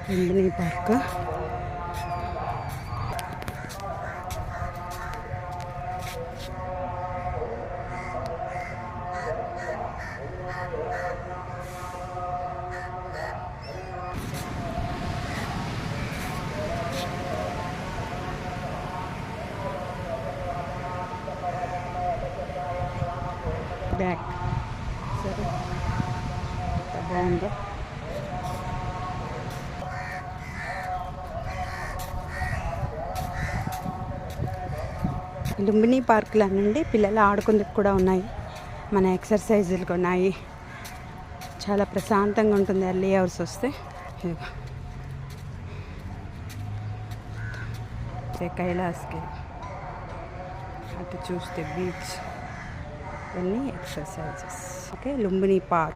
Lumbini park. Back సరే ఎంత బాగుందో. లుంబిని పార్కులో నుండి పిల్లలు ఆడుకుందుకు కూడా ఉన్నాయి, మన ఎక్సర్సైజులు ఉన్నాయి. చాలా ప్రశాంతంగా ఉంటుంది ఎర్లీ అవర్స్ వస్తే. కైలాస్కి అటు చూస్తే బీచ్, ఇవన్నీ ఎక్సర్సైజెస్. Okay, Lumbini park.